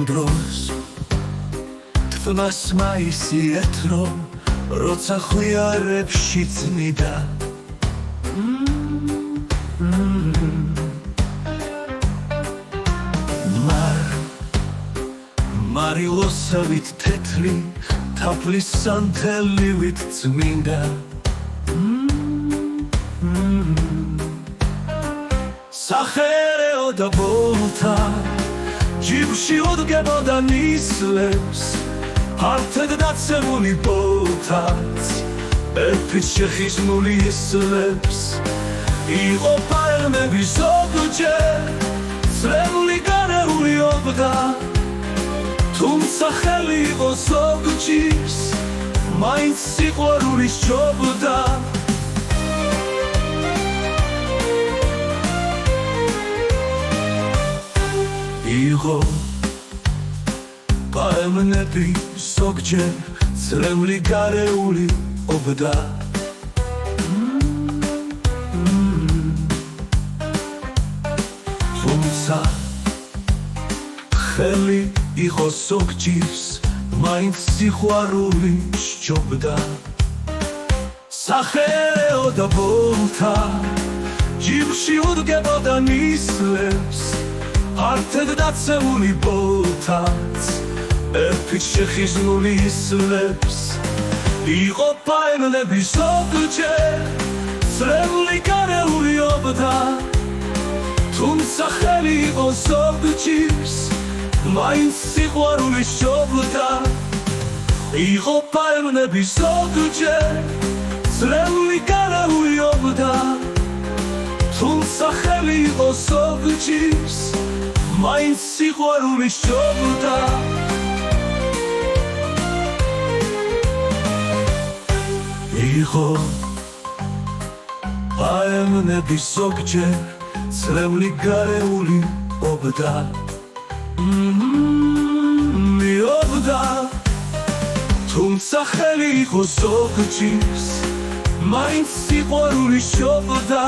დროს თმას მაისიეთ რომ როცა ხვიარებში წნიდა მარილოსავით თეთრი თაფლის სანთელივით წმინდა სახერეო და ბოლთა ჯიბში უდგებოდა ნისლებს ართად დაცემული ბოლთაც ერთხის შეხიზნული ისლებს იყო პალმები ზოგჯერ წრემლი გარეული ობდა თუმცა ხელი იყო ზოგჯის მაინც სიყვარული სჯობდა იყო პალმები ზოგჯერ წრემლი გარეული ობდა თუმცა ხელი იყო ზოგჯის მაინც სიყვარული სჯობდა სახერეო და ბოლთა ჯიბში უდგებოდა ნისლებს ართად დაცემული ბოლთაც ერთხის შეხიზნული ისლებს იყო პალმები ზოგჯერ წრემლი გარეული ობდა თუმცა ხელი იყო ზოგჯის მაინც სიყვარული სჯობდა იყო პალმები ზოგჯერ წრემლი გარეული ობდა თუმცა ხელი იყო ზოგჯის მაინც სიყვარული სჯობდა იყო პალმები ზოგჯერ წრემლი გარეული ობდა მიობდა თუმცა ხელი იყო ზოგჯის მაინც სიყვარული სჯობდა